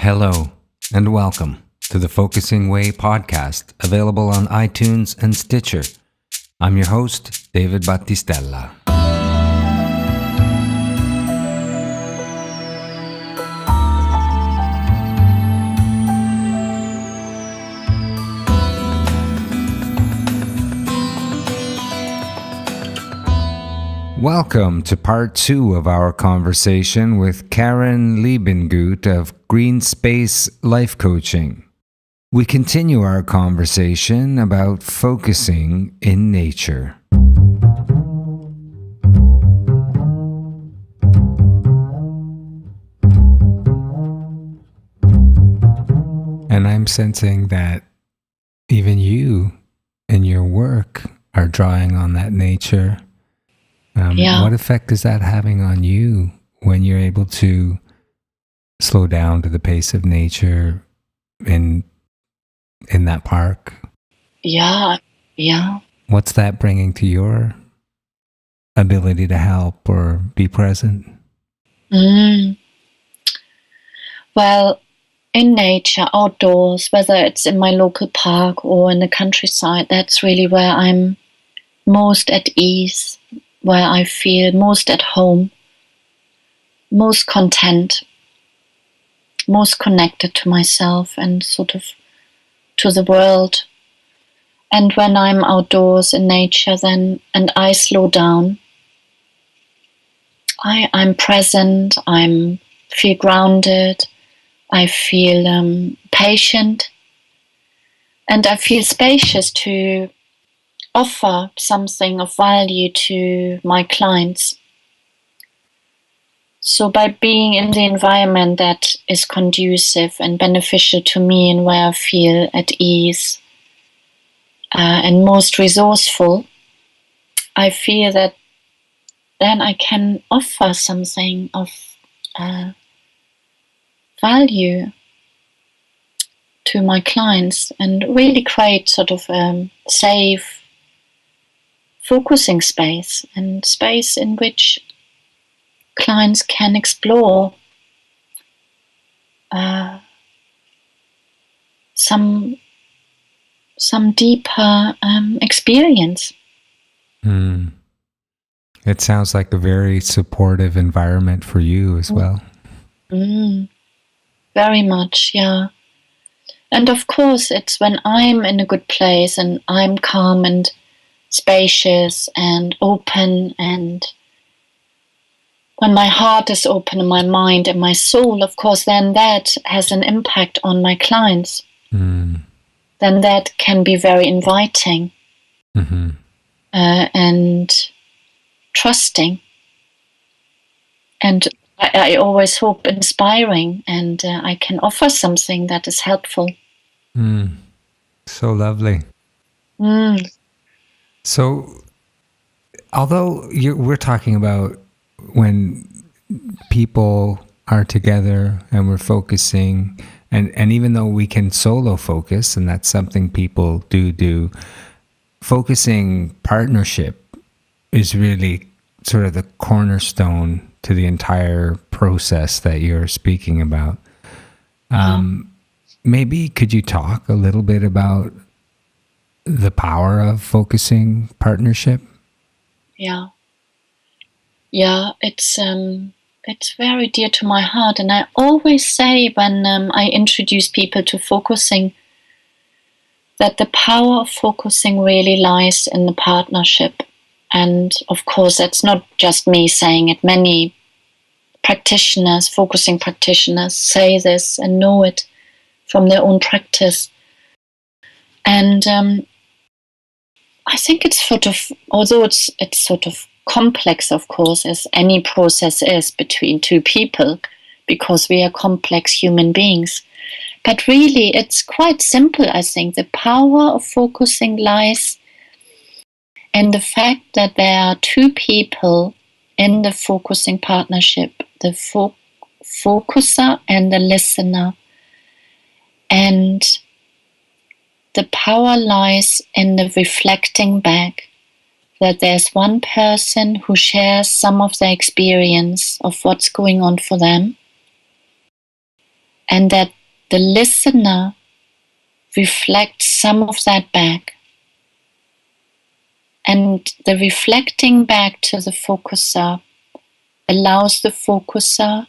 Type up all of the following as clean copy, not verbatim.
Hello, and welcome to the Focusing Way podcast, available on iTunes and Stitcher. I'm your host, David Battistella. Welcome to part 2 of our conversation with Karen Liebengut of Green Space Life Coaching. We continue our conversation about focusing in nature. And I'm sensing that even you in your work are drawing on that nature. What effect is that having on you when you're able to slow down to the pace of nature in that park? Yeah. What's that bringing to your ability to help or be present? Well, in nature, outdoors, whether it's in my local park or in the countryside, that's really where I'm most at ease, where I feel most at home, most content, most connected to myself and sort of to the world. And when I'm outdoors in nature then and I slow down, I'm present, I feel grounded, I feel patient, and I feel spacious to offer something of value to my clients. So by being in the environment that is conducive and beneficial to me and where I feel at ease and most resourceful, I feel that then I can offer something of value to my clients and really create sort of safe focusing space and space in which clients can explore some deeper experience. It sounds like a very supportive environment for you as well. Very much, yeah. And of course, it's when I'm in a good place and I'm calm and spacious and open, and when my heart is open and my mind and my soul, of course, then that has an impact on my clients. Then that can be very inviting and trusting. And I always hope inspiring, and I can offer something that is helpful. So lovely. So, although we're talking about when people are together and we're focusing, and even though we can solo focus, and that's something people do, focusing partnership is really sort of the cornerstone to the entire process that you're speaking about. Maybe could you talk a little bit about the power of focusing partnership? Yeah, it's very dear to my heart, and I always say when I introduce people to focusing that the power of focusing really lies in the partnership. And of course, that's not just me saying it. Many practitioners, focusing practitioners, say this and know it from their own practice. And I think it's sort of, although it's sort of complex, of course, as any process is between two people, because we are complex human beings. But really, it's quite simple, I think. The power of focusing lies in the fact that there are two people in the focusing partnership, the focuser and the listener. And the power lies in the reflecting back, that there's one person who shares some of their experience of what's going on for them. and that the listener reflects some of that back. And the reflecting back to the focuser allows the focuser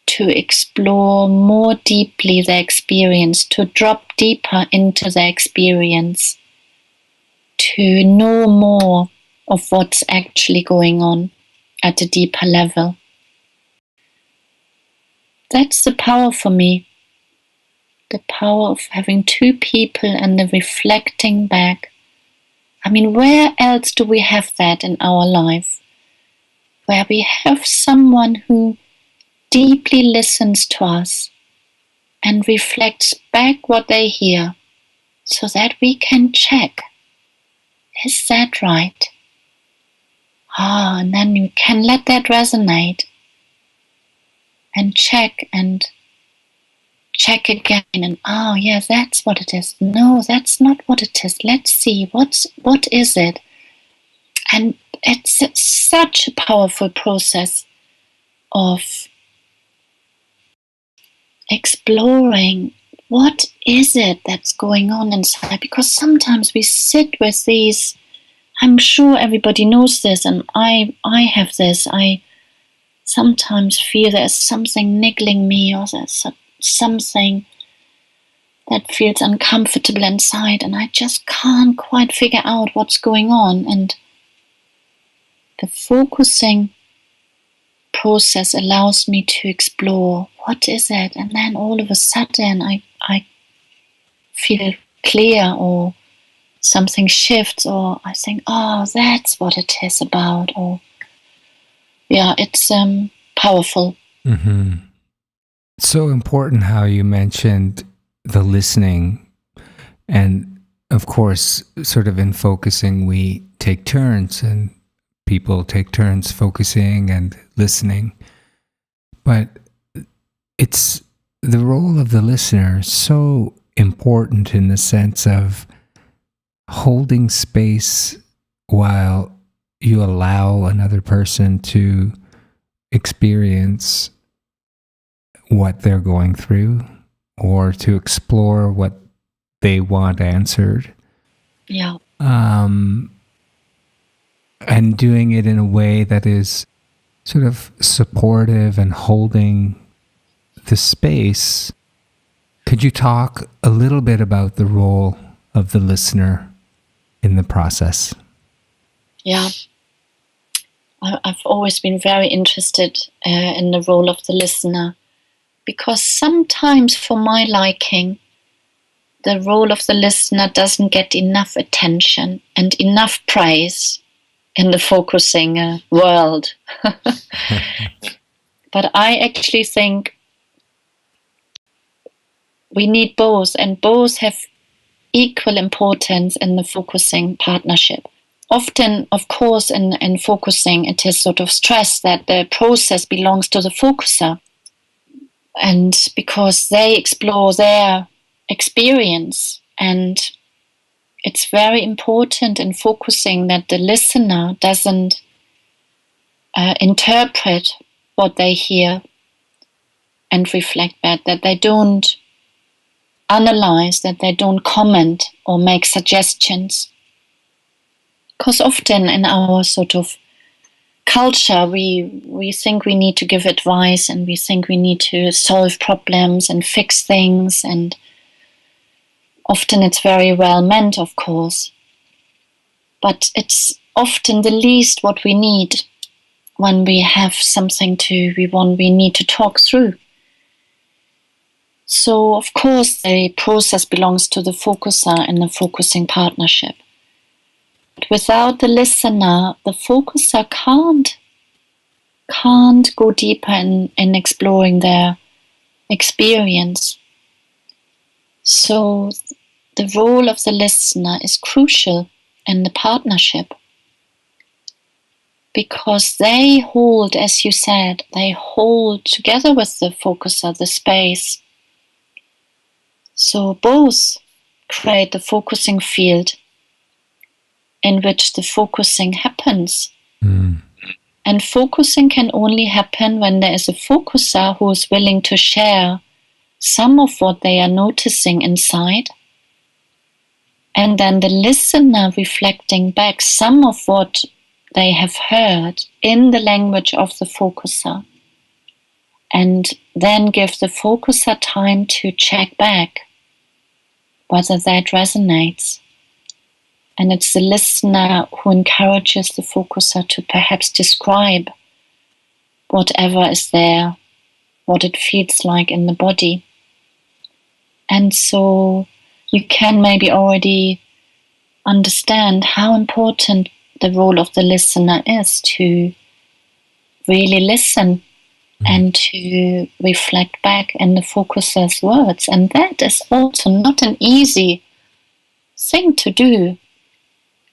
to explore more deeply their experience, to drop deeper into their experience, to know more of what's actually going on at a deeper level. That's the power for me, the power of having two people and the reflecting back. I mean, where else do we have that in our life? Where we have someone who deeply listens to us and reflects back what they hear so that we can check, is that right? And then you can let that resonate and check again and yeah, that's what it is. No, that's not what it is. Let's see, what is it? And it's such a powerful process of exploring what is it that's going on inside, because sometimes we sit with these, I'm sure everybody knows this, and I have this, I sometimes feel there's something niggling me, or there's something that feels uncomfortable inside, and I just can't quite figure out what's going on. And the focusing process allows me to explore what is it, and then all of a sudden I feel clear, or something shifts, or I think, that's what it is about, or yeah, it's powerful. Mm-hmm. It's so important how you mentioned the listening, and of course, sort of in focusing, we take turns, and people take turns focusing and listening. But it's the role of the listener so important in the sense of holding space while you allow another person to experience what they're going through, or to explore what they want answered. Yeah. And doing it in a way that is sort of supportive and holding the space. Could you talk a little bit about the role of the listener in the process? Yeah. I've always been very interested in the role of the listener, because sometimes, for my liking, the role of the listener doesn't get enough attention and enough praise in the focusing world. But I actually think we need both, and both have equal importance in the focusing partnership. Often, of course, in focusing, it is sort of stressed that the process belongs to the focuser, and because they explore their experience, and it's very important in focusing that the listener doesn't interpret what they hear and reflect back, that they don't analyze, that they don't comment or make suggestions. Because often in our sort of culture, we think we need to give advice, and we think we need to solve problems and fix things, and often it's very well meant, of course, but it's often the least what we need when we have something we need to talk through. So, of course, the process belongs to the focuser in the focusing partnership. But without the listener, the focuser can't go deeper in exploring their experience. So the role of the listener is crucial in the partnership, because they hold, as you said, they hold together with the focuser the space. So both create the focusing field in which the focusing happens. And focusing can only happen when there is a focuser who is willing to share some of what they are noticing inside, and then the listener reflecting back some of what they have heard in the language of the focuser, and then give the focuser time to check back whether that resonates. And it's the listener who encourages the focuser to perhaps describe whatever is there, what it feels like in the body. And so you can maybe already understand how important the role of the listener is to really listen and to reflect back in the focuser's words. And that is also not an easy thing to do,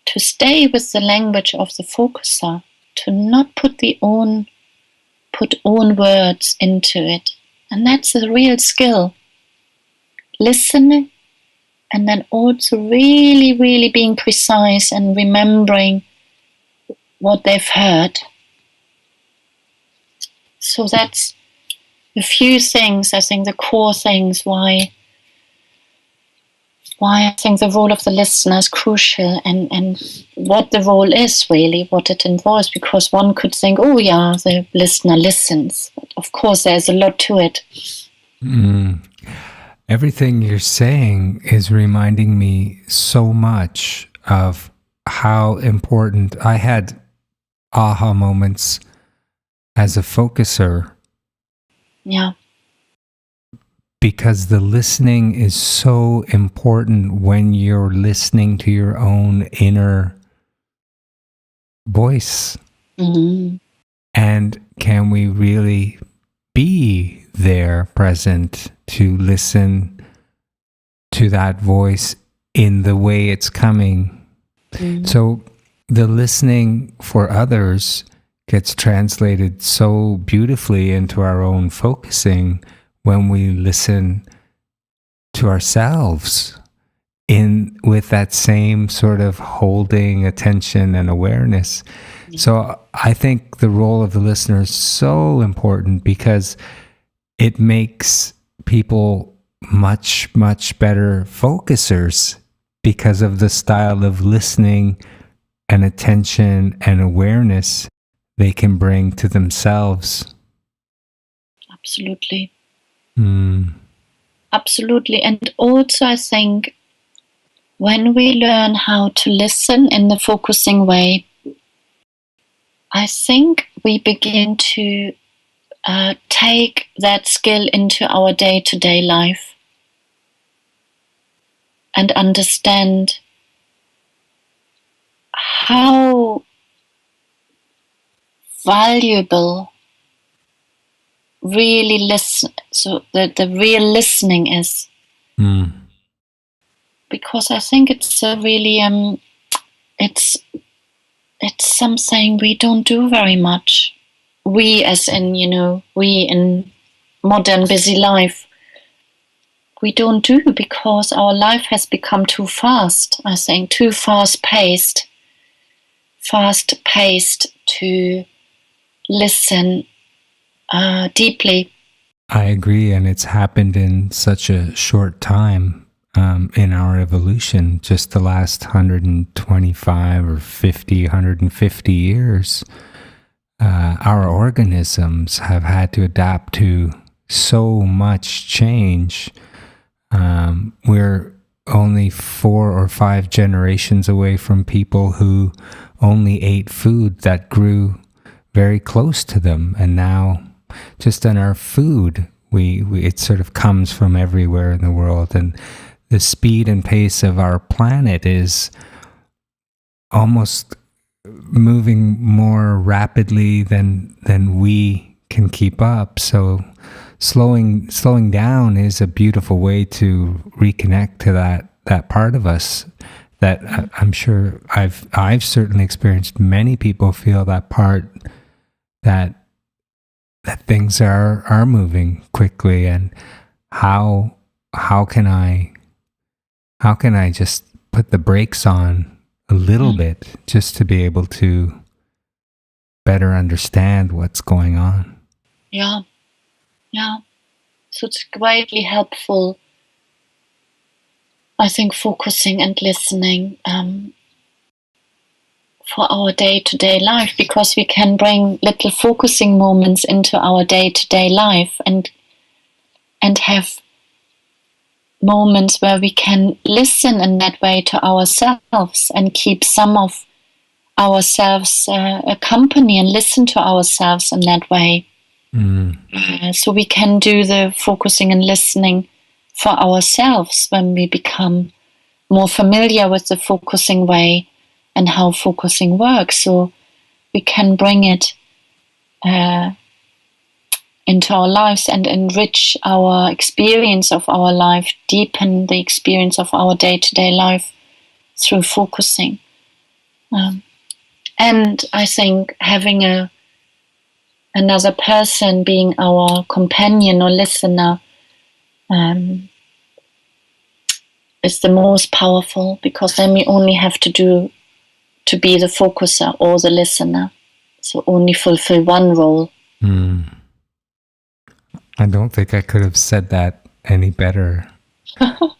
to stay with the language of the focuser, to not put own words into it. And that's a real skill. Listening, and then also really, really being precise and remembering what they've heard. So that's a few things, I think, the core things why I think the role of the listener is crucial, and what the role is really, what it involves, because one could think, oh yeah, the listener listens. But of course, there's a lot to it. Everything you're saying is reminding me so much of how important I had aha moments as a focuser. Yeah. Because the listening is so important when you're listening to your own inner voice. Mm-hmm. And can we really be there present to listen to that voice in the way it's coming? Mm-hmm. So the listening for others gets translated so beautifully into our own focusing when we listen to ourselves with that same sort of holding attention and awareness. So I think the role of the listener is so important because it makes people much, much better focusers because of the style of listening and attention and awareness they can bring to themselves. Absolutely. Mm. Absolutely. And also, I think when we learn how to listen in the focusing way, I think we begin to take that skill into our day-to-day life and understand how valuable really listen, so the real listening is. Because I think it's a really it's something we don't do very much. We, as in, we in modern busy life, we don't do, because our life has become too fast, I think, too fast-paced to listen deeply. I agree, and it's happened in such a short time in our evolution, just the last 125 or 50, 150 years. Our organisms have had to adapt to so much change. We're only 4 or 5 generations away from people who only ate food that grew very close to them, and now just in our food, we it sort of comes from everywhere in the world, and the speed and pace of our planet is almost moving more rapidly than we can keep up. So slowing down is a beautiful way to reconnect to that part of us that I'm sure I've certainly experienced. Many people feel that part, that things are moving quickly, and how can I just put the brakes on a little bit just to be able to better understand what's going on. Yeah. So it's greatly helpful, I think, focusing and listening for our day-to-day life, because we can bring little focusing moments into our day-to-day life and have moments where we can listen in that way to ourselves and keep some of ourselves a company and listen to ourselves in that way. So we can do the focusing and listening for ourselves when we become more familiar with the focusing way and how focusing works. So we can bring it into our lives and enrich our experience of our life, deepen the experience of our day-to-day life through focusing. And I think having another person being our companion or listener is the most powerful, because then we only have to be the focuser or the listener. So only fulfill one role. I don't think I could have said that any better.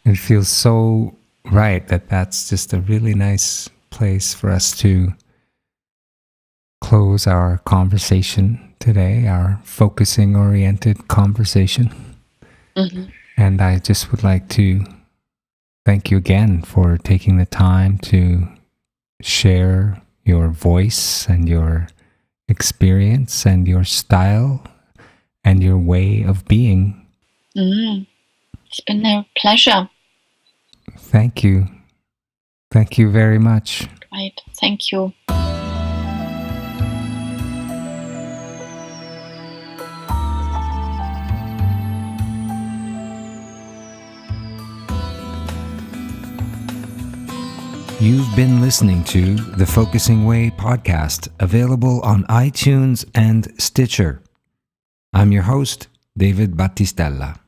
It feels so right that's just a really nice place for us to close our conversation today, our focusing oriented conversation. And I just would like to thank you again for taking the time to share your voice and your experience and your style and your way of being. It's been a pleasure. Thank you. Thank you very much. Right. Thank you. You've been listening to the Focusing Way podcast, available on iTunes and Stitcher. I'm your host, David Battistella.